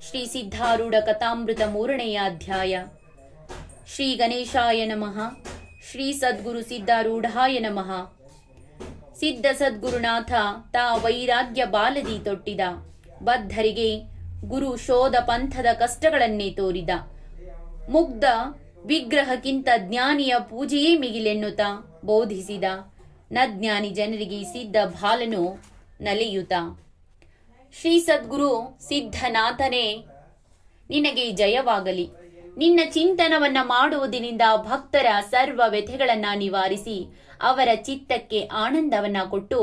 ಶ್ರೀ ಸಿದ್ಧಾರೂಢ ಕಥಾಮೃತ 3ನೇ ಅಧ್ಯಾಯ. ಶ್ರೀ ಗಣೇಶಾಯ ನಮಃ. ಶ್ರೀ ಸದ್ಗುರು ಸಿದ್ಧಾರೂಢಾಯ ನಮಃ. ಸಿದ್ಧ ಸದ್ಗುರುನಾಥ ತಾ ವೈರಾಗ್ಯ ಬಾಲದಿ ತೊಟ್ಟಿದ, ಬದ್ಧರಿಗೆ ಗುರು ಶೋಧ ಪಂಥದ ಕಷ್ಟಗಳನ್ನೇ ತೋರಿದ. ಮುಗ್ಧ ವಿಗ್ರಹಕ್ಕಿಂತ ಜ್ಞಾನಿಯ ಪೂಜೆಯೇ ಮಿಗಿಲೆನ್ನುತ್ತ ಬೋಧಿಸಿದ. ನಜ್ಞಾನಿ ಜನರಿಗೆ ಸಿದ್ಧ ಬಾಲನು ನಲಿಯುತ. ಶ್ರೀ ಸದ್ಗುರು ಸಿದ್ಧನಾಥನೇ, ನಿನಗೆ ಜಯವಾಗಲಿ. ನಿನ್ನ ಚಿಂತನವನ್ನ ಮಾಡುವುದರಿಂದ ಭಕ್ತರ ಸರ್ವ ವ್ಯಥೆಗಳನ್ನ ನಿವಾರಿಸಿ ಅವರ ಚಿತ್ತಕ್ಕೆ ಆನಂದವನ್ನ ಕೊಟ್ಟು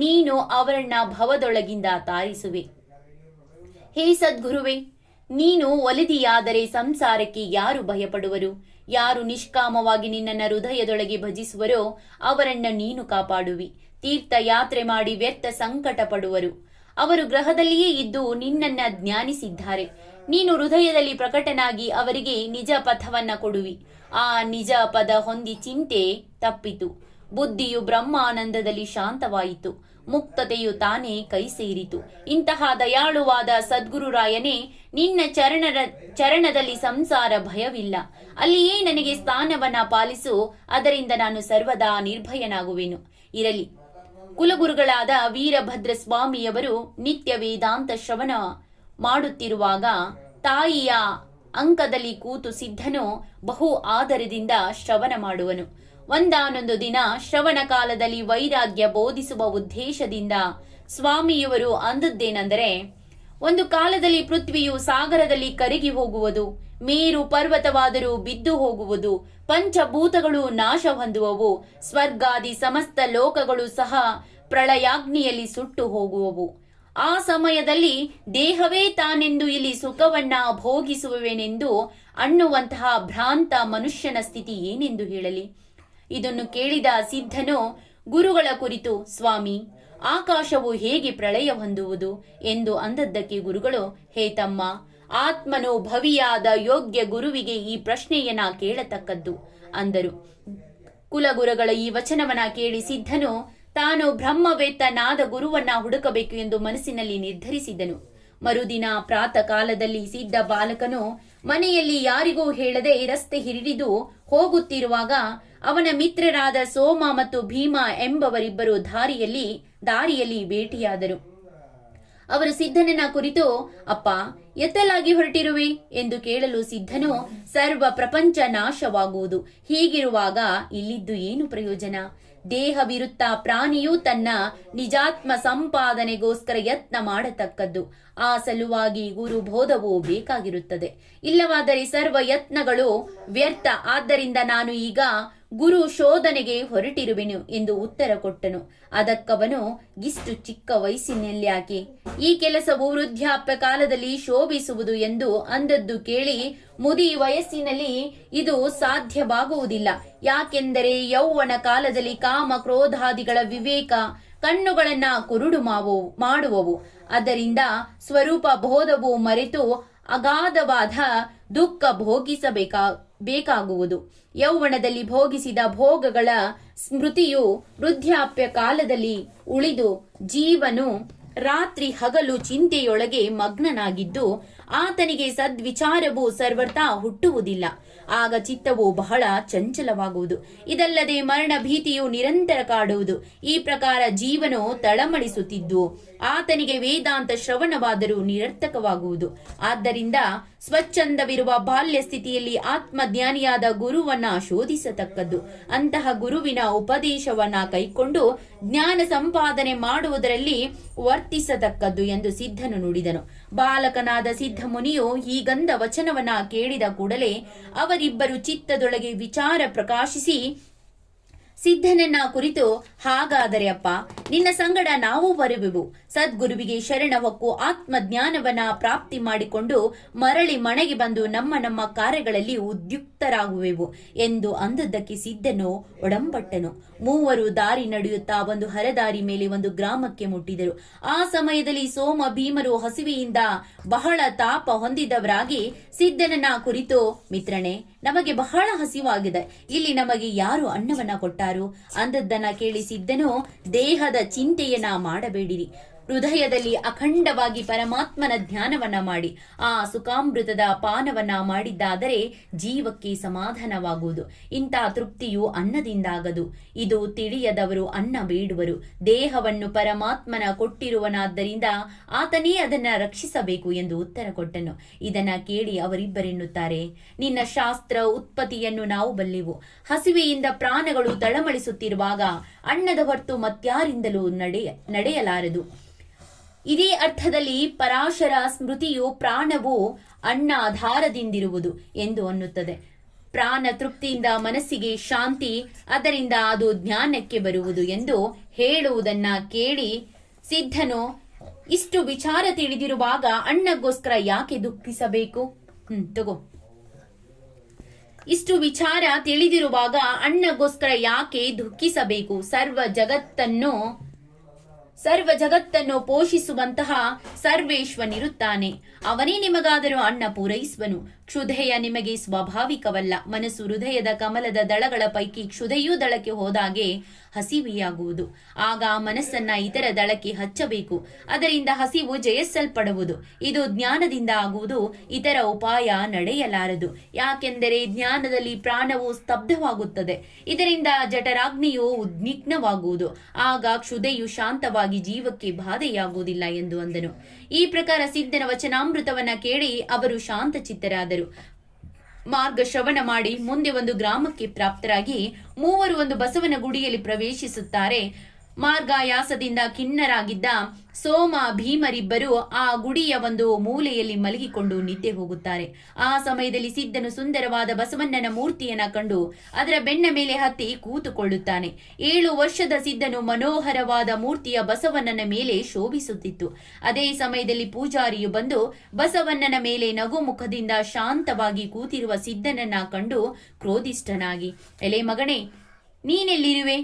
ನೀನು ಅವರನ್ನ ಭವದೊಳಗಿಂದ ತಾರಿಸುವೆ. ಹೇ ಸದ್ಗುರುವೆ, ನೀನು ಒಲಿದಿಯಾದರೆ ಸಂಸಾರಕ್ಕೆ ಯಾರು ಭಯಪಡುವರು? ಯಾರು ನಿಷ್ಕಾಮವಾಗಿ ನಿನ್ನನ್ನ ಹೃದಯದೊಳಗೆ ಭಜಿಸುವರೋ ಅವರನ್ನ ನೀನು ಕಾಪಾಡುವಿ. ತೀರ್ಥಯಾತ್ರೆ ಮಾಡಿ ವ್ಯರ್ಥ ಸಂಕಟ ಪಡುವರು. ಅವರು ಗ್ರಹದಲ್ಲಿಯೇ ಇದ್ದು ನಿನ್ನನ್ನ ಜ್ಞಾನಿಸಿದ್ದಾರೆ. ನೀನು ಹೃದಯದಲ್ಲಿ ಪ್ರಕಟನಾಗಿ ಅವರಿಗೆ ನಿಜ ಪಥವನ್ನ ಕೊಡುವಿ. ಆ ನಿಜ ಪದ ಹೊಂದಿ ಚಿಂತೆ ತಪ್ಪಿತು. ಬುದ್ಧಿಯು ಬ್ರಹ್ಮಾನಂದದಲ್ಲಿ ಶಾಂತವಾಯಿತು. ಮುಕ್ತತೆಯು ತಾನೇ ಕೈ ಸೇರಿತು. ಇಂತಹ ದಯಾಳುವಾದ ಸದ್ಗುರುರಾಯನೇ, ನಿನ್ನ ಚರಣದಲ್ಲಿ ಸಂಸಾರ ಭಯವಿಲ್ಲ. ಅಲ್ಲಿಯೇ ನನಗೆ ಸ್ಥಾನವನ್ನ ಪಾಲಿಸು. ಅದರಿಂದ ನಾನು ಸರ್ವದಾ ನಿರ್ಭಯನಾಗುವೆನು. ಇರಲಿ. ಕುಲಗುರುಗಳಾದ ವೀರಭದ್ರ ಸ್ವಾಮಿಯವರು ನಿತ್ಯ ವೇದಾಂತ ಶ್ರವಣ ಮಾಡುತ್ತಿರುವಾಗ ತಾಯಿಯ ಅಂಕದಲ್ಲಿ ಕೂತು ಸಿದ್ಧನು ಬಹು ಆದರದಿಂದ ಶ್ರವಣ ಮಾಡುವನು. ಒಂದಾನೊಂದು ದಿನ ಶ್ರವಣ ಕಾಲದಲ್ಲಿ ವೈರಾಗ್ಯ ಬೋಧಿಸುವ ಉದ್ದೇಶದಿಂದ ಸ್ವಾಮಿಯವರು ಅಂದದ್ದೇನೆಂದರೆ, ಒಂದು ಕಾಲದಲ್ಲಿ ಪೃಥ್ವಿಯು ಸಾಗರದಲ್ಲಿ ಕರಗಿ ಹೋಗುವುದು, ಮೇರು ಪರ್ವತವಾದರೂ ಬಿದ್ದು ಹೋಗುವುದು, ಪಂಚಭೂತಗಳು ನಾಶ ಹೊಂದುವವು, ಸ್ವರ್ಗಾದಿ ಸಮಸ್ತ ಲೋಕಗಳು ಸಹ ಪ್ರಳಯಾಗ್ನಿಯಲ್ಲಿ ಸುಟ್ಟು ಹೋಗುವವು. ಆ ಸಮಯದಲ್ಲಿ ದೇಹವೇ ತಾನೆಂದು ಇಲ್ಲಿ ಸುಖವನ್ನ ಭೋಗಿಸುವೆನೆಂದು ಅನ್ನುವಂತಹ ಭ್ರಾಂತ ಮನುಷ್ಯನ ಸ್ಥಿತಿ ಏನೆಂದು ಹೇಳಲಿ? ಇದನ್ನು ಕೇಳಿದ ಸಿದ್ಧನು ಗುರುಗಳ ಕುರಿತು, ಸ್ವಾಮಿ, ಆಕಾಶವು ಹೇಗೆ ಪ್ರಳಯ ಹೊಂದುವುದು ಎಂದು ಅಂದದ್ದಕ್ಕೆ ಗುರುಗಳು, ಹೇ ತಮ್ಮ, ಆತ್ಮನು ಭವಿಯಾದ ಯೋಗ್ಯ ಗುರುವಿಗೆ ಈ ಪ್ರಶ್ನೆಯನ್ನ ಕೇಳತಕ್ಕದ್ದು ಅಂದರು. ಕುಲಗುರುಗಳ ಈ ವಚನವನ್ನ ಕೇಳಿ ಸಿದ್ಧನು ತಾನು ಬ್ರಹ್ಮವೇತ್ತನಾದ ಗುರುವನ್ನ ಹುಡುಕಬೇಕು ಎಂದು ಮನಸ್ಸಿನಲ್ಲಿ ನಿರ್ಧರಿಸಿದನು. ಮರುದಿನ ಪ್ರಾತಃ ಕಾಲದಲ್ಲಿ ಸಿದ್ಧ ಬಾಲಕನು ಮನೆಯಲ್ಲಿ ಯಾರಿಗೂ ಹೇಳದೆ ರಸ್ತೆ ಹಿಡಿದು ಹೋಗುತ್ತಿರುವಾಗ ಅವನ ಮಿತ್ರರಾದ ಸೋಮ ಮತ್ತು ಭೀಮ ಎಂಬವರಿಬ್ಬರು ದಾರಿಯಲ್ಲಿ ಭೇಟಿಯಾದರು. ಅವರು ಸಿದ್ಧನನ್ನ ಕುರಿತು, ಅಪ್ಪ, ಎತ್ತಲಾಗಿ ಹೊರಟಿರುವೆ ಎಂದು ಕೇಳಲು ಸಿದ್ಧನು, ಸರ್ವ ಪ್ರಪಂಚ ನಾಶವಾಗುವುದು. ಹೀಗಿರುವಾಗ ಇಲ್ಲಿದ್ದು ಏನು ಪ್ರಯೋಜನ? ದೇಹವಿರುತ್ತ ಪ್ರಾಣಿಯು ತನ್ನ ನಿಜಾತ್ಮ ಸಂಪಾದನೆಗೋಸ್ಕರ ಯತ್ನ ಮಾಡತಕ್ಕದ್ದು. ಆ ಸಲುವಾಗಿ ಗುರುಬೋಧವು ಬೇಕಾಗಿರುತ್ತದೆ. ಇಲ್ಲವಾದರೆ ಸರ್ವ ಯತ್ನಗಳು ವ್ಯರ್ಥ. ಆದ್ದರಿಂದ ನಾನು ಈಗ ಗುರು ಶೋಧನೆಗೆ ಹೊರಟಿರುವೆನು ಎಂದು ಉತ್ತರ ಕೊಟ್ಟನು. ಅದಕ್ಕವನು, ಇಷ್ಟು ಚಿಕ್ಕ ವಯಸ್ಸಿನಲ್ಯಾಕೆ? ಈ ಕೆಲಸವು ವೃದ್ಧಾಪ್ಯ ಕಾಲದಲ್ಲಿ ಶೋಭಿಸುವುದು ಎಂದು ಅಂದದ್ದು ಕೇಳಿ, ಮುದಿ ವಯಸ್ಸಿನಲ್ಲಿ ಇದು ಸಾಧ್ಯವಾಗುವುದಿಲ್ಲ. ಯಾಕೆಂದರೆ ಯೌವನ ಕಾಲದಲ್ಲಿ ಕಾಮ ಕ್ರೋಧಾದಿಗಳ ವಿವೇಕ ಕಣ್ಣುಗಳನ್ನ ಕುರುಡು ಮಾಡುವವು. ಅದರಿಂದ ಸ್ವರೂಪ ಬೋಧವು ಮರೆತು ಅಗಾಧವಾದ ದುಃಖ ಬೇಕಾಗುವುದು. ಯೌವನದಲ್ಲಿ ಭೋಗಿಸಿದ ಭೋಗಗಳ ಸ್ಮೃತಿಯು ವೃದ್ಧಾಪ್ಯ ಕಾಲದಲ್ಲಿ ಉಳಿದು ಜೀವನು ರಾತ್ರಿ ಹಗಲು ಚಿಂತೆಯೊಳಗೆ ಮಗ್ನನಾಗಿದ್ದು ಆತನಿಗೆ ಸದ್ವಿಚಾರವು ಸರ್ವಥಾ ಹುಟ್ಟುವುದಿಲ್ಲ. ಆಗ ಚಿತ್ತವು ಬಹಳ ಚಂಚಲವಾಗುವುದು. ಇದಲ್ಲದೆ ಮರಣ ಭೀತಿಯು ನಿರಂತರ ಕಾಡುವುದು. ಈ ಪ್ರಕಾರ ಜೀವನು ತಳಮಳಿಸುತ್ತಿದ್ದು ಆತನಿಗೆ ವೇದಾಂತ ಶ್ರವಣವಾದರೂ ನಿರರ್ಥಕವಾಗುವುದು. ಆದ್ದರಿಂದ ಸ್ವಚ್ಛಂದವಿರುವ ಬಾಲ್ಯ ಸ್ಥಿತಿಯಲ್ಲಿ ಆತ್ಮಜ್ಞಾನಿಯಾದ ಗುರುವನ್ನ ಶೋಧಿಸತಕ್ಕದ್ದು. ಅಂತಹ ಗುರುವಿನ ಉಪದೇಶವನ್ನ ಕೈಕೊಂಡು ಜ್ಞಾನ ಸಂಪಾದನೆ ಮಾಡುವುದರಲ್ಲಿ ವರ್ತಿಸತಕ್ಕದ್ದು ಎಂದು ಸಿದ್ಧನು ನುಡಿದನು. ಬಾಲಕನಾದ ಸಿದ್ಧ ಮುನಿಯು ಹೀಗಂದ ವಚನವನ್ನ ಕೇಳಿದ ಕೂಡಲೇ ಅವರಿಬ್ಬರು ಚಿತ್ತದೊಳಗೆ ವಿಚಾರ ಪ್ರಕಾಶಿಸಿ ಸಿದ್ಧನನ್ನ ಕುರಿತು, ಹಾಗಾದರೆ ಅಪ್ಪ, ನಿನ್ನ ಸಂಗಡ ನಾವು ಬರುವೆವು. ಸದ್ಗುರುವಿಗೆ ಶರಣ ಹೊಕ್ಕು ಆತ್ಮಜ್ಞಾನವನ್ನ ಪ್ರಾಪ್ತಿ ಮಾಡಿಕೊಂಡು ಮರಳಿ ಮನೆಗೆ ಬಂದು ನಮ್ಮ ಕಾರ್ಯಗಳಲ್ಲಿ ಉದ್ಯುಕ್ತರಾಗುವೆವು ಎಂದು ಅಂದದ್ದಕ್ಕೆ ಸಿದ್ಧನು ಒಡಂಬಟ್ಟನು. ಮೂವರು ದಾರಿ ನಡೆಯುತ್ತಾ ಒಂದು ಹರದಾರಿ ಮೇಲೆ ಒಂದು ಗ್ರಾಮಕ್ಕೆ ಮುಟ್ಟಿದರು. ಆ ಸಮಯದಲ್ಲಿ ಸೋಮ ಭೀಮರು ಹಸಿವೆಯಿಂದ ಬಹಳ ತಾಪ ಹೊಂದಿದವರಾಗಿ ಸಿದ್ಧನನ್ನ ಕುರಿತು, ಮಿತ್ರನೇ, ನಮಗೆ ಬಹಳ ಹಸಿವಾಗಿದೆ. ಇಲ್ಲಿ ನಮಗೆ ಯಾರು ಅನ್ನವನ್ನ ಕೊಟ್ಟಾರು ಅಂದದ್ದನ್ನ ಕೇಳಿ ಸಿದ್ಧನು, ದೇಹದ ಚಿಂತೆಯನ್ನ ಮಾಡಬೇಡಿರಿ. ಹೃದಯದಲ್ಲಿ ಅಖಂಡವಾಗಿ ಪರಮಾತ್ಮನ ಧ್ಯಾನವನ್ನ ಮಾಡಿ ಆ ಸುಖಾಮೃತದ ಪಾನವನ್ನ ಮಾಡಿದ್ದಾದರೆ ಜೀವಕ್ಕೆ ಸಮಾಧಾನವಾಗುವುದು. ಇಂಥ ತೃಪ್ತಿಯು ಅನ್ನದಿಂದಾಗದು. ಇದು ತಿಳಿಯದವರು ಅನ್ನ ಬೇಡುವರು. ದೇಹವನ್ನು ಪರಮಾತ್ಮನ ಕೊಟ್ಟಿರುವನಾದ್ದರಿಂದ ಆತನೇ ಅದನ್ನ ರಕ್ಷಿಸಬೇಕು ಎಂದು ಉತ್ತರ ಕೊಟ್ಟನು. ಇದನ್ನ ಕೇಳಿ ಅವರಿಬ್ಬರೆನ್ನುತ್ತಾರೆ, ನಿನ್ನ ಶಾಸ್ತ್ರ ಉತ್ಪತ್ತಿಯನ್ನು ನಾವು ಬಲ್ಲೆವು. ಹಸಿವೆಯಿಂದ ಪ್ರಾಣಗಳು ತಳಮಳಿಸುತ್ತಿರುವಾಗ ಅನ್ನದ ಹೊರತು ಮತ್ಯಾರಿಂದಲೂ ನಡೆಯಲಾರದು. ಇದೇ ಅರ್ಥದಲ್ಲಿ ಪರಾಶರ ಸ್ಮೃತಿಯು ಪ್ರಾಣವು ಅನ್ನಾಧಾರದಿಂದಿರುವುದು ಎಂದು ಅನ್ನುತ್ತದೆ. ಪ್ರಾಣ ತೃಪ್ತಿಯಿಂದ ಮನಸ್ಸಿಗೆ ಶಾಂತಿ, ಅದರಿಂದ ಅದು ಜ್ಞಾನಕ್ಕೆ ಬರುವುದು ಎಂದು ಹೇಳುವುದನ್ನ ಕೇಳಿ ಸಿದ್ಧನು, ಇಷ್ಟು ವಿಚಾರ ತಿಳಿದಿರುವಾಗ ಅಣ್ಣಗೋಸ್ಕರ ಯಾಕೆ ದುಃಖಿಸಬೇಕು? ತಗೋ. ಇಷ್ಟು ವಿಚಾರ ತಿಳಿದಿರುವಾಗ ಅಣ್ಣಗೋಸ್ಕರ ಯಾಕೆ ದುಃಖಿಸಬೇಕು? ಸರ್ವ ಜಗತ್ತನ್ನು ಪೋಷಿಸುವಂತಹ ಸರ್ವೇಶ್ವನಿರುತ್ತಾನೆ. ಅವನೇ ನಿಮಗಾದರೂ ಅನ್ನ ಪೂರೈಸುವನು. ಕ್ಷುಧೆಯ ನಿಮಗೆ ಸ್ವಾಭಾವಿಕವಲ್ಲ. ಮನಸ್ಸು ಹೃದಯದ ಕಮಲದ ದಳಗಳ ಪೈಕಿ ಕ್ಷುಧೆಯೂ ದಳಕ್ಕೆ ಹೋದಾಗೆ ಹಸಿವೆಯಾಗುವುದು. ಆಗ ಮನಸ್ಸನ್ನ ಇತರ ದಳಕ್ಕೆ ಹಚ್ಚಬೇಕು. ಅದರಿಂದ ಹಸಿವು ಜಯಿಸಲ್ಪಡುವುದು. ಇದು ಜ್ಞಾನದಿಂದ ಆಗುವುದು. ಇತರ ಉಪಾಯ ನಡೆಯಲಾರದು. ಯಾಕೆಂದರೆ ಜ್ಞಾನದಲ್ಲಿ ಪ್ರಾಣವು ಸ್ತಬ್ಧವಾಗುತ್ತದೆ. ಇದರಿಂದ ಜಠರಾಗ್ನಿಯು ಉದ್ವಿಗ್ನವಾಗುವುದು. ಆಗ ಕ್ಷುಧೆಯು ಶಾಂತವಾಗಿ ಜೀವಕ್ಕೆ ಬಾಧೆಯಾಗುವುದಿಲ್ಲ ಎಂದು ಅಂದನು. ಈ ಪ್ರಕಾರ ಸಿದ್ಧನ ವಚನಾಮೃತವನ್ನ ಕೇಳಿ ಅವರು ಶಾಂತಚಿತ್ತರಾದರು. ಮಾರ್ಗ ಶ್ರವಣ ಮಾಡಿ ಮುಂದೆ ಒಂದು ಗ್ರಾಮಕ್ಕೆ ಪ್ರಾಪ್ತರಾಗಿ ಮೂವರು ಒಂದು ಬಸವನ ಗುಡಿಯಲ್ಲಿ ಪ್ರವೇಶಿಸುತ್ತಾರೆ. ಮಾರ್ಗಾಯಾಸದಿಂದ ಖಿನ್ನರಾಗಿದ್ದ ಸೋಮ ಭೀಮರಿಬ್ಬರು ಆ ಗುಡಿಯ ಒಂದು ಮೂಲೆಯಲ್ಲಿ ಮಲಗಿಕೊಂಡು ನಿದ್ದೆ ಹೋಗುತ್ತಾರೆ. ಆ ಸಮಯದಲ್ಲಿ ಸಿದ್ಧನು ಸುಂದರವಾದ ಬಸವಣ್ಣನ ಮೂರ್ತಿಯನ್ನ ಕಂಡು ಅದರ ಬೆನ್ನ ಮೇಲೆ ಹತ್ತಿ ಕೂತುಕೊಳ್ಳುತ್ತಾನೆ. 7 ವರ್ಷದ ಸಿದ್ಧನು ಮನೋಹರವಾದ ಮೂರ್ತಿಯ ಬಸವಣ್ಣನ ಮೇಲೆ ಶೋಭಿಸುತ್ತಿತ್ತು. ಅದೇ ಸಮಯದಲ್ಲಿ ಪೂಜಾರಿಯು ಬಂದು ಬಸವಣ್ಣನ ಮೇಲೆ ನಗುಮುಖದಿಂದ ಶಾಂತವಾಗಿ ಕೂತಿರುವ ಸಿದ್ಧನನ್ನ ಕಂಡು ಕ್ರೋಧಿಷ್ಠನಾಗಿ, ಎಲೆ ಮಗನೇ, ನೀನೆಲ್ಲಿರುವೆ?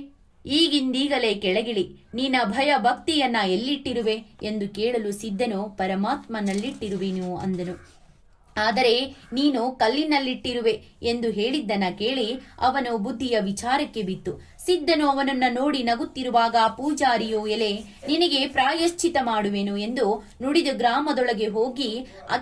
ಈಗಿಂದೀಗಲೇ ಕೆಳಗಿಳಿ. ನಿನ್ನ ಭಯ ಭಕ್ತಿಯನ್ನ ಎಲ್ಲಿಟ್ಟಿರುವೆ ಎಂದು ಕೇಳಲು ಸಿದ್ಧನು ಪರಮಾತ್ಮನಲ್ಲಿಟ್ಟಿರುವೆನು ಅಂದನು. ಆದರೆ ನೀನು ಕಲ್ಲಿನಲ್ಲಿಟ್ಟಿರುವೆ ಎಂದು ಹೇಳಿದ್ದನ ಕೇಳಿ ಅವನು ಬುದ್ಧಿಯ ವಿಚಾರಕ್ಕೆ ಬಿತ್ತು. ಸಿದ್ಧನು ಅವನನ್ನ ನೋಡಿ ನಗುತ್ತಿರುವಾಗ ಪೂಜಾರಿಯು, ಎಲೆ, ನಿನಗೆ ಪ್ರಾಯಶ್ಚಿತ ಮಾಡುವೆನು ಎಂದು ನುಡಿದು ಗ್ರಾಮದೊಳಗೆ ಹೋಗಿ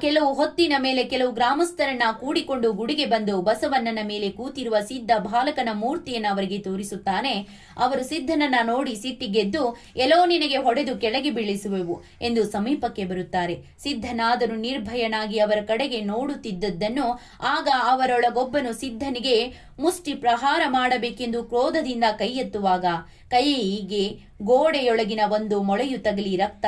ಕೆಲವು ಹೊತ್ತಿನ ಮೇಲೆ ಕೆಲವು ಗ್ರಾಮಸ್ಥರನ್ನ ಕೂಡಿಕೊಂಡು ಗುಡಿಗೆ ಬಂದು ಬಸವಣ್ಣನ ಮೇಲೆ ಕೂತಿರುವ ಸಿದ್ಧ ಬಾಲಕನ ಮೂರ್ತಿಯನ್ನು ಅವರಿಗೆ ತೋರಿಸುತ್ತಾನೆ. ಅವರು ಸಿದ್ಧನನ್ನ ನೋಡಿ ಸಿಟ್ಟಿಗೆದ್ದು, ಎಲ್ಲೋ ನಿನಗೆ ಹೊಡೆದು ಕೆಳಗೆ ಬೀಳಿಸುವೆವು ಎಂದು ಸಮೀಪಕ್ಕೆ ಬರುತ್ತಾರೆ. ಸಿದ್ಧನಾದರೂ ನಿರ್ಭಯನಾಗಿ ಅವರ ಕಡೆಗೆ ನೋಡುತ್ತಿದ್ದದ್ದನ್ನು ಆಗ ಅವರೊಳಗೊಬ್ಬನು ಸಿದ್ಧನಿಗೆ ಮುಷ್ಟಿ ಪ್ರಹಾರ ಮಾಡಬೇಕೆಂದು ಕ್ರೋಧದಿಂದ ಕೈ ಎತ್ತುವಾಗ ಕೈಗೆ ಗೋಡೆಯೊಳಗಿನ ಒಂದು ಮೊಳೆಯು ತಗಲಿ ರಕ್ತ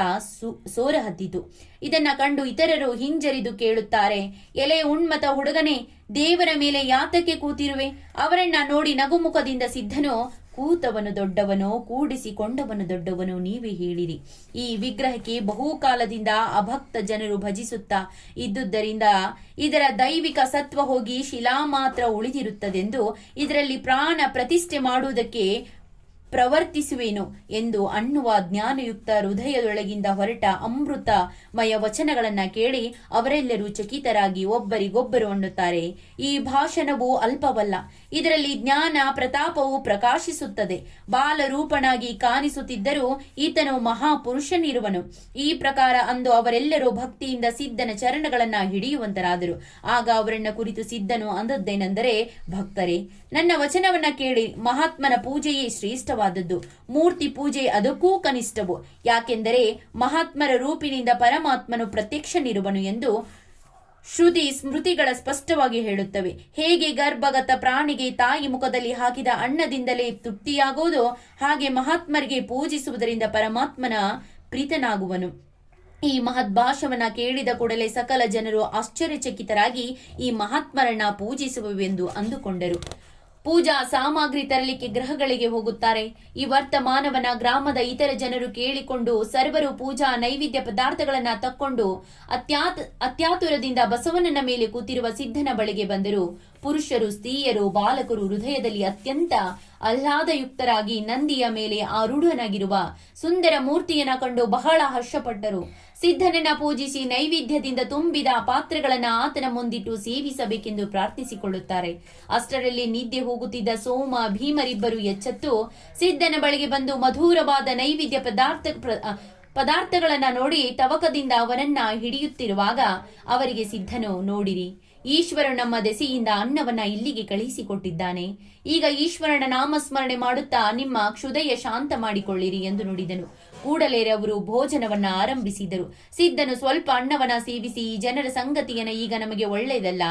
ಸೋರ ಹತ್ತಿತು. ಇದನ್ನ ಕಂಡು ಇತರರು ಹಿಂಜರಿದು ಕೇಳುತ್ತಾರೆ, ಎಲೆ ಉನ್ಮತ ಹುಡುಗನೇ, ದೇವರ ಮೇಲೆ ಯಾತಕ್ಕೆ ಕೂತಿರುವೆ? ಅವರನ್ನ ನೋಡಿ ನಗುಮುಖದಿಂದ ಸಿದ್ಧನು, ಕೂತವನು ದೊಡ್ಡವನೋ ಕೂಡಿಸಿಕೊಂಡವನು ದೊಡ್ಡವನೋ ನೀವೇ ಹೇಳಿರಿ. ಈ ವಿಗ್ರಹಕ್ಕೆ ಬಹುಕಾಲದಿಂದ ಅಭಕ್ತ ಜನರು ಭಜಿಸುತ್ತಾ ಇದ್ದುದರಿಂದ ಇದರ ದೈವಿಕ ಸತ್ವ ಹೋಗಿ ಶಿಲಾ ಮಾತ್ರ ಉಳಿದಿರುತ್ತದೆಂದು ಇದರಲ್ಲಿ ಪ್ರಾಣ ಪ್ರತಿಷ್ಠೆ ಮಾಡುವುದಕ್ಕೆ ಪ್ರವರ್ತಿಸುವೆನು ಎಂದು ಅನ್ನುವ ಜ್ಞಾನಯುಕ್ತ ಹೃದಯದೊಳಗಿಂದ ಹೊರಟ ಅಮೃತಮಯ ವಚನಗಳನ್ನ ಕೇಳಿ ಅವರೆಲ್ಲರೂ ಚಕಿತರಾಗಿ ಒಬ್ಬರಿಗೊಬ್ಬರು ಅನ್ನುತ್ತಾರೆ, ಈ ಭಾಷಣವು ಅಲ್ಪವಲ್ಲ. ಇದರಲ್ಲಿ ಜ್ಞಾನ ಪ್ರತಾಪವು ಪ್ರಕಾಶಿಸುತ್ತದೆ. ಬಾಲರೂಪನಾಗಿ ಕಾಣಿಸುತ್ತಿದ್ದರೂ ಈತನು ಮಹಾಪುರುಷನಿರುವನು. ಈ ಪ್ರಕಾರ ಅಂದು ಅವರೆಲ್ಲರೂ ಭಕ್ತಿಯಿಂದ ಸಿದ್ಧನ ಚರಣಗಳನ್ನ ಹಿಡಿಯುವಂತರಾದರು. ಆಗ ಅವರನ್ನ ಕುರಿತು ಸಿದ್ಧನು ಅಂದದ್ದೇನೆಂದರೆ, ಭಕ್ತರೇ, ನನ್ನ ವಚನವನ್ನ ಕೇಳಿ. ಮಹಾತ್ಮನ ಪೂಜೆಯೇ ಶ್ರೇಷ್ಠವಾದದ್ದು. ಮೂರ್ತಿ ಪೂಜೆ ಅದಕ್ಕೂ ಕನಿಷ್ಠವು. ಯಾಕೆಂದರೆ ಮಹಾತ್ಮರ ರೂಪಿನಿಂದ ಪರಮಾತ್ಮನು ಪ್ರತ್ಯಕ್ಷನಿರುವನು ಎಂದು ಶ್ರುತಿ ಸ್ಮೃತಿಗಳ ಸ್ಪಷ್ಟವಾಗಿ ಹೇಳುತ್ತವೆ. ಹೇಗೆ ಗರ್ಭಗತ ಪ್ರಾಣಿಗೆ ತಾಯಿ ಮುಖದಲ್ಲಿ ಹಾಕಿದ ಅನ್ನದಿಂದಲೇ ತೃಪ್ತಿಯಾಗುವುದೋ ಹಾಗೆ ಮಹಾತ್ಮರಿಗೆ ಪೂಜಿಸುವುದರಿಂದ ಪರಮಾತ್ಮನ ಪ್ರೀತನಾಗುವನು. ಈ ಮಹದ್ಭಾಷವನ್ನ ಕೇಳಿದ ಕೂಡಲೇ ಸಕಲ ಜನರು ಆಶ್ಚರ್ಯಚಕಿತರಾಗಿ ಈ ಮಹಾತ್ಮರನ್ನ ಪೂಜಿಸುವೆವೆಂದು ಅಂದುಕೊಂಡರು. ಪೂಜಾ ಸಾಮಗ್ರಿ ತರಲಿಕ್ಕೆ ಗೃಹಗಳಿಗೆ ಹೋಗುತ್ತಾರೆ. ಈ ವರ್ತಮಾನವನ್ನ ಗ್ರಾಮದ ಇತರ ಜನರು ಕೇಳಿಕೊಂಡು ಸರ್ವರು ಪೂಜಾ ನೈವೇದ್ಯ ಪದಾರ್ಥಗಳನ್ನ ತಕ್ಕೊಂಡು ಅತ್ಯಾತುರದಿಂದ ಬಸವಣ್ಣನ ಮೇಲೆ ಕೂತಿರುವ ಸಿದ್ಧನ ಬಳಿಗೆ ಬಂದರು. ಪುರುಷರು, ಸ್ತ್ರೀಯರು, ಬಾಲಕರು ಹೃದಯದಲ್ಲಿ ಅತ್ಯಂತ ಆಹ್ಲಾದಯುಕ್ತರಾಗಿ ನಂದಿಯ ಮೇಲೆ ಆರೂಢನಾಗಿರುವ ಸುಂದರ ಮೂರ್ತಿಯನ್ನ ಕಂಡು ಬಹಳ ಹರ್ಷಪಟ್ಟರು. ಸಿದ್ಧನನ್ನ ಪೂಜಿಸಿ ನೈವೇದ್ಯದಿಂದ ತುಂಬಿದ ಪಾತ್ರೆಗಳನ್ನ ಆತನ ಮುಂದಿಟ್ಟು ಸೇವಿಸಬೇಕೆಂದು ಪ್ರಾರ್ಥಿಸಿಕೊಳ್ಳುತ್ತಾರೆ. ಅಷ್ಟರಲ್ಲಿ ನಿದ್ದೆ ಹೋಗುತ್ತಿದ್ದ ಸೋಮ ಭೀಮರಿಬ್ಬರು ಎಚ್ಚೆತ್ತು ಸಿದ್ಧನ ಬಳಿಗೆ ಬಂದು ಮಧುರವಾದ ನೈವೇದ್ಯ ಪದಾರ್ಥಗಳನ್ನ ನೋಡಿ ತವಕದಿಂದ ಅವನನ್ನ ಹಿಡಿಯುತ್ತಿರುವಾಗ ಅವರಿಗೆ ಸಿದ್ಧನು, ನೋಡಿರಿ, ಈಶ್ವರನು ನಮ್ಮ ದೆಸೆಯಿಂದ ಅನ್ನವನ್ನ ಇಲ್ಲಿಗೆ ಕಳುಹಿಸಿಕೊಟ್ಟಿದ್ದಾನೆ. ಈಗ ಈಶ್ವರನ ನಾಮಸ್ಮರಣೆ ಮಾಡುತ್ತಾ ನಿಮ್ಮ ಕ್ಷುದೆಯ ಶಾಂತ ಮಾಡಿಕೊಳ್ಳಿರಿ ಎಂದು ನುಡಿದನು. ಕೂಡಲೇ ಅವರು ಭೋಜನವನ್ನ ಆರಂಭಿಸಿದರು. ಸಿದ್ಧನು ಸ್ವಲ್ಪ ಅನ್ನವನ್ನ ಸೇವಿಸಿ, ಈ ಜನರ ಸಂಗತಿಯನ್ನ ಈಗ ನಮಗೆ ಒಳ್ಳೆಯದಲ್ಲ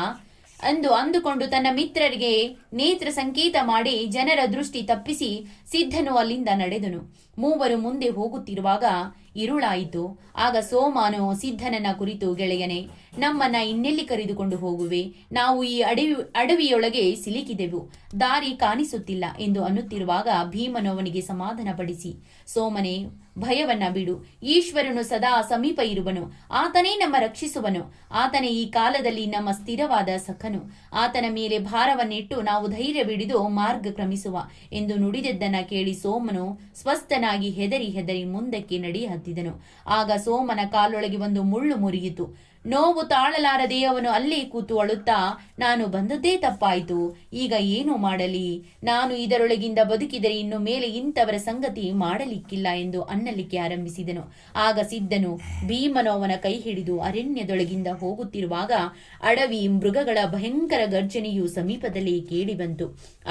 ಎಂದು ಅಂದುಕೊಂಡು ತನ್ನ ಮಿತ್ರರಿಗೆ ನೇತ್ರ ಸಂಕೇತ ಮಾಡಿ ಜನರ ದೃಷ್ಟಿ ತಪ್ಪಿಸಿ ಸಿದ್ಧನು ಅಲ್ಲಿಂದ ನಡೆದನು. ಮೂವರು ಮುಂದೆ ಹೋಗುತ್ತಿರುವಾಗ ഇരുಳಾಯಿತು. ಆಗ ಸೋಮನು ಸಿದ್ಧನನ್ನ ಕುರಿತು, ಗೆಳೆಯನೇ, ನಮ್ಮನ್ನ ಇನ್ನೆಲ್ಲಿ ಕರೆದುಕೊಂಡು ಹೋಗುವೆ? ನಾವು ಈ ಅಡವಿಯೊಳಗೆ ಸಿಲುಕಿದೆವು, ದಾರಿ ಕಾಣಿಸುತ್ತಿಲ್ಲ ಎಂದು ಅನ್ನುತ್ತಿರುವಾಗ ಭೀಮನು ಅವನಿಗೆ ಸಮಾಧಾನ ಪಡಿಸಿ, ಸೋಮನೇ, ಭಯವನ್ನ ಬಿಡು, ಈಶ್ವರನು ಸದಾ ಸಮೀಪ ಇರುವನು, ಆತನೇ ನಮ್ಮ ರಕ್ಷಿಸುವನು, ಆತನೇ ಈ ಕಾಲದಲ್ಲಿ ನಮ್ಮ ಸ್ಥಿರವಾದ ಸಖನು, ಆತನ ಮೇಲೆ ಭಾರವನ್ನಿಟ್ಟು ನಾವು ಧೈರ್ಯವಿಡಿದು ಮಾರ್ಗ ಕ್ರಮಿಸುವ ಎಂದು ನುಡಿದದ್ದನ್ನ ಕೇಳಿ ಸೋಮನು ಸ್ವಸ್ಥನಾಗಿ ಹೆದರಿ ಮುಂದಕ್ಕೆ ಹತ್ತಿದನು. ಆಗ ಸೋಮನ ಕಾಲೊಳಗೆ ಒಂದು ಮುಳ್ಳು ಮುರಿಯಿತು. ನೋವು ತಾಳಲಾರದೆ ಅವನು ಅಲ್ಲೇ ಕೂತು ಅಳುತ್ತಾ, ನಾನು ಬಂದದ್ದೇ ತಪ್ಪಾಯಿತು, ಈಗ ಏನು ಮಾಡಲಿ? ನಾನು ಇದರೊಳಗಿಂದ ಬದುಕಿದರೆ ಇನ್ನು ಮೇಲೆ ಇಂಥವರ ಸಂಗತಿ ಮಾಡಲಿಕ್ಕಿಲ್ಲ ಎಂದು ಅನ್ನಲಿಕ್ಕೆ ಆರಂಭಿಸಿದನು. ಆಗ ಸಿದ್ಧನು ಭೀಮನು ಅವನ ಕೈ ಹಿಡಿದು ಅರಣ್ಯದೊಳಗಿಂದ ಹೋಗುತ್ತಿರುವಾಗ ಅಡವಿ ಮೃಗಗಳ ಭಯಂಕರ ಗರ್ಜನೆಯು ಸಮೀಪದಲ್ಲಿ ಕೇಳಿಬಂತು.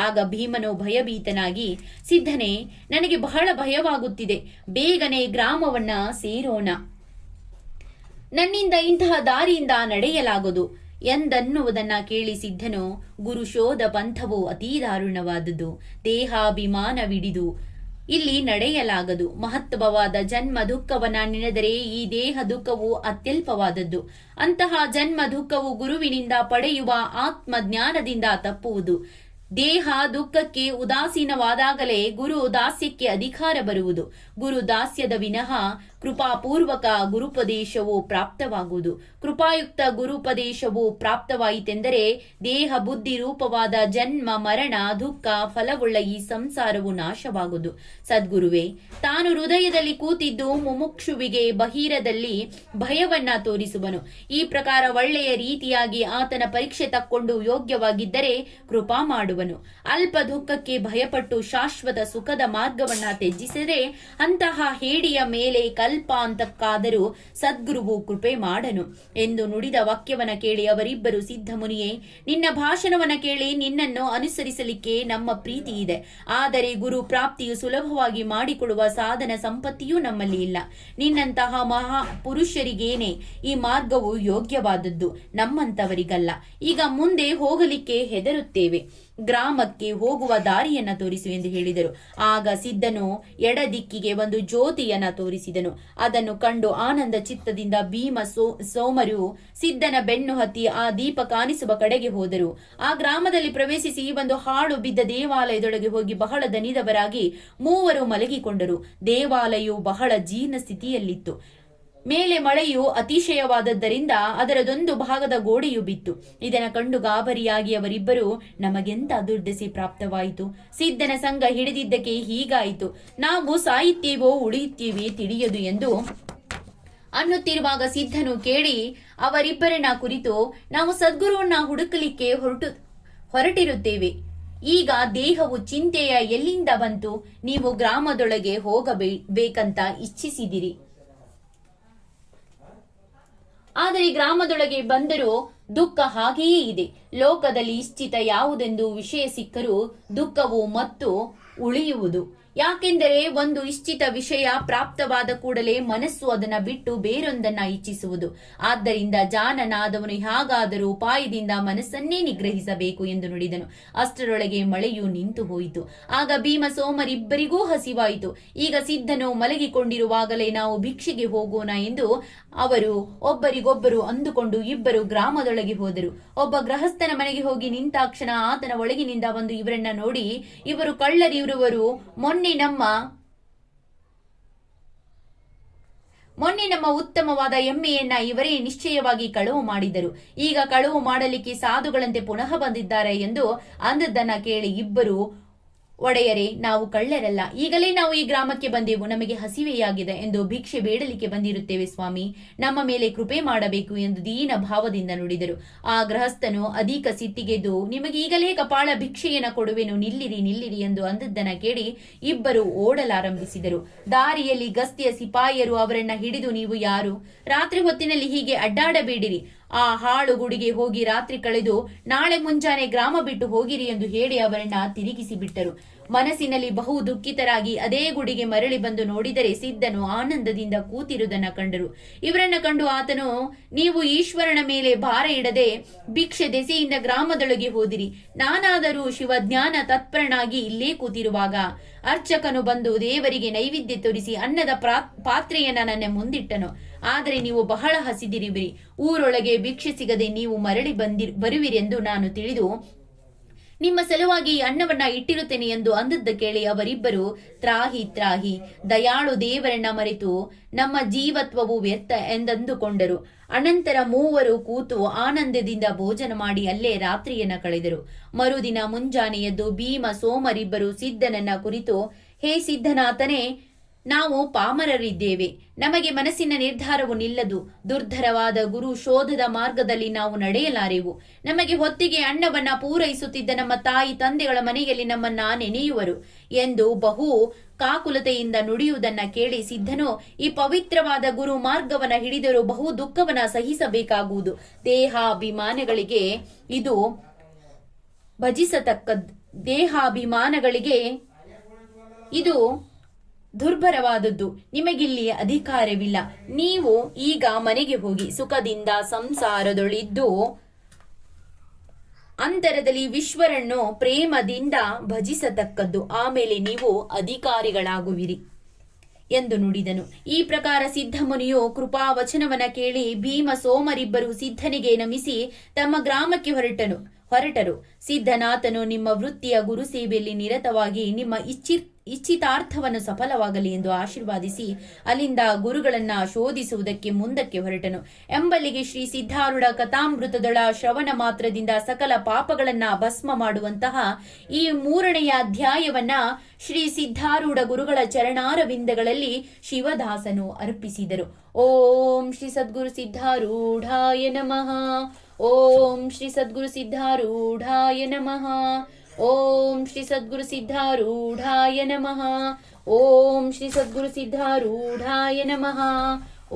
ಆಗ ಭೀಮನು ಭಯಭೀತನಾಗಿ, ಸಿದ್ಧನೇ, ನನಗೆ ಬಹಳ ಭಯವಾಗುತ್ತಿದೆ, ಬೇಗನೆ ಗ್ರಾಮವನ್ನ ಸೇರೋಣ, ನನ್ನಿಂದ ಇಂತಹ ದಾರಿಯಿಂದ ನಡೆಯಲಾಗದು ಎಂದನ್ನುವುದನ್ನ ಕೇಳಿ ಸಿದ್ಧನು, ಗುರುಶೋಧ ಪಂಥವು ಅತೀ ದಾರುಣವಾದುದು, ದೇಹಾಭಿಮಾನವಿಡಿದು ಇಲ್ಲಿ ನಡೆಯಲಾಗದು, ಮಹತ್ವವಾದ ಜನ್ಮ ದುಃಖವನ್ನ ನೆನೆದರೆ ಈ ದೇಹ ದುಃಖವು ಅತ್ಯಲ್ಪವಾದದ್ದು, ಅಂತಹ ಜನ್ಮ ದುಃಖವು ಗುರುವಿನಿಂದ ಪಡೆಯುವ ಆತ್ಮಜ್ಞಾನದಿಂದ ತಪ್ಪುವುದು, ದೇಹ ದುಃಖಕ್ಕೆ ಉದಾಸೀನವಾದಾಗಲೇ ಗುರು ದಾಸ್ಯಕ್ಕೆ ಅಧಿಕಾರ ಬರುವುದು, ಗುರು ದಾಸ್ಯದ ವಿನಃ ಕೃಪಾಪೂರ್ವಕ ಗುರುಪದೇಶವು ಪ್ರಾಪ್ತವಾಗುವುದು, ಕೃಪಾಯುಕ್ತ ಗುರುಪದೇಶವು ಪ್ರಾಪ್ತವಾಯಿತೆಂದರೆ ದೇಹ ಬುದ್ಧಿ ರೂಪವಾದ ಜನ್ಮ ಮರಣ ದುಃಖ ಫಲವುಳ್ಳ ಈ ಸಂಸಾರವು ನಾಶವಾಗುವುದು. ಸದ್ಗುರುವೇ ತಾನು ಹೃದಯದಲ್ಲಿ ಕೂತಿದ್ದು ಮುಮುಕ್ಷುವಿಗೆ ಬಹಿರದಲ್ಲಿ ಭಯವನ್ನ ತೋರಿಸುವನು. ಈ ಪ್ರಕಾರ ಒಳ್ಳೆಯ ರೀತಿಯಾಗಿ ಆತನ ಪರೀಕ್ಷೆ ತಕ್ಕೊಂಡು ಯೋಗ್ಯವಾಗಿದ್ದರೆ ಕೃಪಾ ಮಾಡುವನು. ಅಲ್ಪ ದುಃಖಕ್ಕೆ ಭಯಪಟ್ಟು ಶಾಶ್ವತ ಸುಖದ ಮಾರ್ಗವನ್ನ ತ್ಯಜಿಸಿದರೆ ಅಂತಹ ಹೇಡಿಯ ಮೇಲೆ ಕಲ್ಪಾಂತಕ್ಕಾದರೂ ಸದ್ಗುರುವು ಕೃಪೆ ಮಾಡನು ಎಂದು ನುಡಿದ ವಾಕ್ಯವನ್ನ ಕೇಳಿ ಅವರಿಬ್ಬರು, ಸಿದ್ಧ ಮುನಿಯೇ, ನಿನ್ನ ಭಾಷಣವನ್ನ ಕೇಳಿ ನಿನ್ನನ್ನು ಅನುಸರಿಸಲಿಕ್ಕೆ ನಮ್ಮ ಪ್ರೀತಿ ಇದೆ, ಆದರೆ ಗುರು ಪ್ರಾಪ್ತಿಯು ಸುಲಭವಾಗಿ ಮಾಡಿಕೊಡುವ ಸಾಧನ ಸಂಪತ್ತಿಯೂ ನಮ್ಮಲ್ಲಿ ಇಲ್ಲ. ನಿನ್ನಂತಹ ಮಹಾ ಪುರುಷರಿಗೇನೆ ಈ ಮಾರ್ಗವು ಯೋಗ್ಯವಾದದ್ದು, ನಮ್ಮಂತವರಿಗಲ್ಲ. ಈಗ ಮುಂದೆ ಹೋಗಲಿಕ್ಕೆ ಹೆದರುತ್ತೇವೆ, ಗ್ರಾಮಕ್ಕೆ ಹೋಗುವ ದಾರಿಯನ್ನ ತೋರಿಸು ಎಂದು ಹೇಳಿದರು. ಆಗ ಸಿದ್ಧನು ಎಡ ದಿಕ್ಕಿಗೆ ಒಂದು ಜ್ಯೋತಿಯನ್ನ ತೋರಿಸಿದನು. ಅದನ್ನು ಕಂಡು ಆನಂದ ಚಿತ್ತದಿಂದ ಭೀಮ ಸೋಮರು ಸಿದ್ಧನ ಬೆನ್ನು ಹತ್ತಿ ಆ ದೀಪ ಕಾಣಿಸುವ ಕಡೆಗೆ ಹೋದರು. ಆ ಗ್ರಾಮದಲ್ಲಿ ಪ್ರವೇಶಿಸಿ ಒಂದು ಹಾಳು ಬಿದ್ದ ದೇವಾಲಯದೊಳಗೆ ಹೋಗಿ ಬಹಳ ದಣಿದವರಾಗಿ ಮೂವರು ಮಲಗಿಕೊಂಡರು. ದೇವಾಲಯವು ಬಹಳ ಜೀರ್ಣ ಸ್ಥಿತಿಯಲ್ಲಿತ್ತು. ಮೇಲೆ ಮಳೆಯು ಅತಿಶಯವಾದದ್ದರಿಂದ ಅದರದೊಂದು ಭಾಗದ ಗೋಡೆಯು ಬಿತ್ತು. ಇದನ್ನು ಕಂಡು ಗಾಬರಿಯಾಗಿ ಅವರಿಬ್ಬರು, ನಮಗೆಂತ ದುರ್ದಶೆ ಪ್ರಾಪ್ತವಾಯಿತು, ಸಿದ್ಧನ ಸಂಘ ಹಿಡಿದಿದ್ದಕ್ಕೆ ಹೀಗಾಯಿತು, ನಾವು ಸಾಯುತ್ತೇವೋ ಉಳಿಯುತ್ತೇವೆ ತಿಳಿಯದು ಎಂದು ಅನ್ನುತ್ತಿರುವಾಗ ಸಿದ್ಧನು ಕೇಳಿ ಅವರಿಬ್ಬರನ್ನ ಕುರಿತು, ನಾವು ಸದ್ಗುರುವನ್ನ ಹುಡುಕಲಿಕ್ಕೆ ಹೊರಟಿರುತ್ತೇವೆ. ಈಗ ದೇಹವು ಚಿಂತೆಯ ಎಲ್ಲಿಂದ ಬಂತು? ನೀವು ಗ್ರಾಮದೊಳಗೆ ಹೋಗಬೇಕಂತ ಇಚ್ಛಿಸಿದಿರಿ, ಆದರೆ ಗ್ರಾಮದೊಳಗೆ ಬಂದರೂ ದುಃಖ ಹಾಗೆಯೇ ಇದೆ. ಲೋಕದಲ್ಲಿ ಇಷ್ಟಿತ ಯಾವುದೆಂದು ವಿಷಯ ಸಿಕ್ಕರೂ ದುಃಖವು ಮತ್ತು ಉಳಿಯುವುದು. ಯಾಕೆಂದರೆ ಒಂದು ಇಷ್ಟಿತ ವಿಷಯ ಪ್ರಾಪ್ತವಾದ ಕೂಡಲೇ ಮನಸ್ಸು ಅದನ್ನ ಬಿಟ್ಟು ಬೇರೊಂದನ್ನ ಇಚ್ಛಿಸುವುದು. ಆದ್ದರಿಂದ ಜಾನನಾದವನು ಹೇಗಾದರೂ ಉಪಾಯದಿಂದ ಮನಸ್ಸನ್ನೇ ನಿಗ್ರಹಿಸಬೇಕು ಎಂದು ನುಡಿದನು. ಅಷ್ಟರೊಳಗೆ ಮಳೆಯು ನಿಂತು ಹೋಯಿತು. ಆಗ ಭೀಮ ಸೋಮರಿಬ್ಬರಿಗೂ ಹಸಿವಾಯಿತು. ಈಗ ಸಿದ್ಧನು ಮಲಗಿಕೊಂಡಿರುವಾಗಲೇ ನಾವು ಭಿಕ್ಷೆಗೆ ಹೋಗೋಣ ಎಂದು ಅವರು ಒಬ್ಬರಿಗೊಬ್ಬರು ಅಂದುಕೊಂಡು ಇಬ್ಬರು ಗ್ರಾಮದೊಳಗೆ ಹೋದರು. ಒಬ್ಬ ಗೃಹಸ್ಥನ ಮನೆಗೆ ಹೋಗಿ ನಿಂತಾಕ್ಷಣ ಆತನ ಒಳಗಿನಿಂದ ಒಂದು ಇವರನ್ನ ನೋಡಿ, ಇವರು ಕಳ್ಳರಿರುವರು, ಮೊನ್ನೆ ನಮ್ಮ ಉತ್ತಮವಾದ ಎಮ್ಮೆಯನ್ನ ಇವರೇ ನಿಶ್ಚಯವಾಗಿ ಕಳುವು ಮಾಡಿದರು. ಈಗ ಕಳುವು ಮಾಡಲಿಕ್ಕೆ ಸಾಧುಗಳಂತೆ ಪುನಃ ಬಂದಿದ್ದಾರೆ ಎಂದು ಅಂದದ್ದನ್ನ ಕೇಳಿ ಇಬ್ಬರು ಒಡೆಯರೇ, ನಾವು ಕಳ್ಳರಲ್ಲ. ಈಗಲೇ ನಾವು ಈ ಗ್ರಾಮಕ್ಕೆ ಬಂದೆವು. ನಮಗೆ ಹಸಿವೆಯಾಗಿದೆ ಎಂದು ಭಿಕ್ಷೆ ಬೇಡಲಿಕ್ಕೆ ಬಂದಿರುತ್ತೇವೆ ಸ್ವಾಮಿ. ನಮ್ಮ ಮೇಲೆ ಕೃಪೆ ಮಾಡಬೇಕು ಎಂದು ದೀನ ಭಾವದಿಂದ ನುಡಿದರು. ಆ ಗೃಹಸ್ಥನು ಅಧಿಕ ಸಿಟ್ಟಿಗೆದ್ದು, ನಿಮಗೆ ಈಗಲೇ ಕಪಾಳ ಭಿಕ್ಷೆಯನ್ನ ಕೊಡುವೆನು, ನಿಲ್ಲಿರಿ ನಿಲ್ಲಿರಿ ಎಂದು ಅಂದದ್ದನ್ನ ಕೇಳಿ ಇಬ್ಬರು ಓಡಲಾರಂಭಿಸಿದರು. ದಾರಿಯಲ್ಲಿ ಗಸ್ತಿಯ ಸಿಪಾಯಿಯರು ಅವರನ್ನ ಹಿಡಿದು, ನೀವು ಯಾರು? ರಾತ್ರಿ ಹೊತ್ತಿನಲ್ಲಿ ಹೀಗೆ ಅಡ್ಡಾಡಬೇಡಿರಿ. ಆ ಹಾಳು ಗುಡಿಗೆ ಹೋಗಿ ರಾತ್ರಿ ಕಳೆದು ನಾಳೆ ಮುಂಜಾನೆ ಗ್ರಾಮ ಬಿಟ್ಟು ಹೋಗಿರಿ ಎಂದು ಹೇಳಿ ಅವರನ್ನ ತಿರುಗಿಸಿ ಬಿಟ್ಟರು. ಮನಸ್ಸಿನಲ್ಲಿ ಬಹು ದುಃಖಿತರಾಗಿ ಅದೇ ಗುಡಿಗೆ ಮರಳಿ ಬಂದು ನೋಡಿದರೆ ಸಿದ್ಧನು ಆನಂದದಿಂದ ಕೂತಿರುವುದನ್ನ ಕಂಡರು. ಇವರನ್ನ ಕಂಡು ಆತನು, ನೀವು ಈಶ್ವರನ ಮೇಲೆ ಭಾರ ಇಡದೆ ಭಿಕ್ಷೆ ದೆಸೆಯಿಂದ ಗ್ರಾಮದೊಳಗೆ ಹೋದಿರಿ. ನಾನಾದರೂ ಶಿವಜ್ಞಾನ ತತ್ಪರನಾಗಿ ಇಲ್ಲೇ ಕೂತಿರುವಾಗ ಅರ್ಚಕನು ಬಂದು ದೇವರಿಗೆ ನೈವೇದ್ಯ ತೋರಿಸಿ ಅನ್ನದ ಪಾತ್ರೆಯನ್ನ ನನ್ನ ಮುಂದಿಟ್ಟನು. ಆದರೆ ನೀವು ಬಹಳ ಹಸಿದಿರುವಿರಿ. ಊರೊಳಗೆ ಭಿಕ್ಷೆ ಸಿಗದೆ ನೀವು ಮರಳಿ ಬರುವಿರೆಂದು ನಾನು ತಿಳಿದು ನಿಮ್ಮ ಸಲುವಾಗಿ ಅನ್ನವನ್ನ ಇಟ್ಟಿರುತ್ತೇನೆ ಎಂದು ಅಂದದ್ದ ಕೇಳಿ ಅವರಿಬ್ಬರು ತ್ರಾಹಿ ತ್ರಾಹಿ, ದಯಾಳು ದೇವರನ್ನ ಮರೆತು ನಮ್ಮ ಜೀವತ್ವವು ವ್ಯರ್ಥ ಎಂದಂದುಕೊಂಡರು. ಅನಂತರ ಮೂವರು ಕೂತು ಆನಂದದಿಂದ ಭೋಜನ ಮಾಡಿ ಅಲ್ಲೇ ರಾತ್ರಿಯನ್ನ ಕಳೆದರು. ಮರುದಿನ ಮುಂಜಾನೆ ಎದ್ದು ಭೀಮ ಸೋಮರಿಬ್ಬರು ಸಿದ್ಧನನ್ನ ಕುರಿತು, ಹೇ ಸಿದ್ಧನಾಥನೇ, ನಾವು ಪಾಮರರಿದ್ದೇವೆ. ನಮಗೆ ಮನಸ್ಸಿನ ನಿರ್ಧಾರವು ನಿಲ್ಲದು. ದುರ್ಧರವಾದ ಗುರು ಶೋಧದ ಮಾರ್ಗದಲ್ಲಿ ನಾವು ನಡೆಯಲಾರೆವು. ನಮಗೆ ಹೊತ್ತಿಗೆ ಅನ್ನವನ್ನ ಪೂರೈಸುತ್ತಿದ್ದ ನಮ್ಮ ತಾಯಿ ತಂದೆಗಳ ಮನೆಯಲ್ಲಿ ನಮ್ಮನ್ನ ನೆನೆಯುವರು ಎಂದು ಬಹು ಕಾಕುಲತೆಯಿಂದ ನುಡಿಯುವುದನ್ನ ಕೇಳಿ ಸಿದ್ಧನು, ಈ ಪವಿತ್ರವಾದ ಗುರು ಮಾರ್ಗವನ್ನ ಹಿಡಿದರೂ ಬಹು ದುಃಖವನ್ನ ಸಹಿಸಬೇಕಾಗುವುದು. ದೇಹಾಭಿಮಾನಗಳಿಗೆ ಇದು ದೇಹಾಭಿಮಾನಗಳಿಗೆ ಇದು ದುರ್ಭರವಾದದ್ದು. ನಿಮಗಿಲ್ಲಿ ಅಧಿಕಾರವಿಲ್ಲ. ನೀವು ಈಗ ಮನೆಗೆ ಹೋಗಿ ಸುಖದಿಂದ ಸಂಸಾರದೊಳಿದ್ದು ಅಂತರದಲ್ಲಿ ವಿಶ್ವರನ್ನು ಪ್ರೇಮದಿಂದ ಭಜಿಸತಕ್ಕದ್ದು. ಆಮೇಲೆ ನೀವು ಅಧಿಕಾರಿಗಳಾಗುವಿರಿ ಎಂದು ನುಡಿದನು. ಈ ಪ್ರಕಾರ ಸಿದ್ಧಮುನಿಯು ಕೃಪಾವಚನವನ್ನ ಕೇಳಿ ಭೀಮ ಸೋಮರಿಬ್ಬರು ಸಿದ್ಧನಿಗೆ ನಮಿಸಿ ತಮ್ಮ ಗ್ರಾಮಕ್ಕೆ ಹೊರಟರು. ಸಿದ್ಧನಾಥನು ನಿಮ್ಮ ವೃತ್ತಿಯ ಗುರು ಸೇವೆಯಲ್ಲಿ ನಿರತವಾಗಿ ನಿಮ್ಮ ಇಚ್ಛಿತಾರ್ಥವನ್ನು ಸಫಲವಾಗಲಿ ಎಂದು ಆಶೀರ್ವಾದಿಸಿ ಅಲ್ಲಿಂದ ಗುರುಗಳನ್ನ ಶೋಧಿಸುವುದಕ್ಕೆ ಮುಂದಕ್ಕೆ ಹೊರಟನು. ಎಂಬಲ್ಲಿಗೆ ಶ್ರೀ ಸಿದ್ಧಾರೂಢ ಕಥಾಮೃತದೊಳ ಶ್ರವಣ ಮಾತ್ರದಿಂದ ಸಕಲ ಪಾಪಗಳನ್ನ ಭಸ್ಮ ಮಾಡುವಂತಹ ಈ 3ನೇ ಅಧ್ಯಾಯವನ್ನ ಶ್ರೀ ಸಿದ್ಧಾರೂಢ ಗುರುಗಳ ಚರಣಾರವಿಂದಗಳಲ್ಲಿ ಶಿವದಾಸನು ಅರ್ಪಿಸಿದರು. ಓಂ ಶ್ರೀ ಸದ್ಗುರು ಸಿದ್ಧಾರೂಢಾಯ ನಮಃ. ಓಂ ಶ್ರೀ ಸದ್ಗುರು ಸಿದ್ಧಾರೂಢಾಯ ನಮಃ. ಓಂ ಶ್ರೀ ಸದ್ಗುರು ಸಿದ್ಧಾರೂಢಾಯ ನಮಃ. ಓಂ ಶ್ರೀ ಸದ್ಗುರು ಸಿದ್ಧಾರೂಢಾಯ ನಮಃ.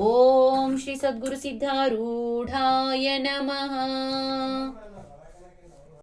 ಓಂ ಶ್ರೀ ಸದ್ಗುರು ಸಿದ್ಧಾರೂಢಾಯ ನಮಃ.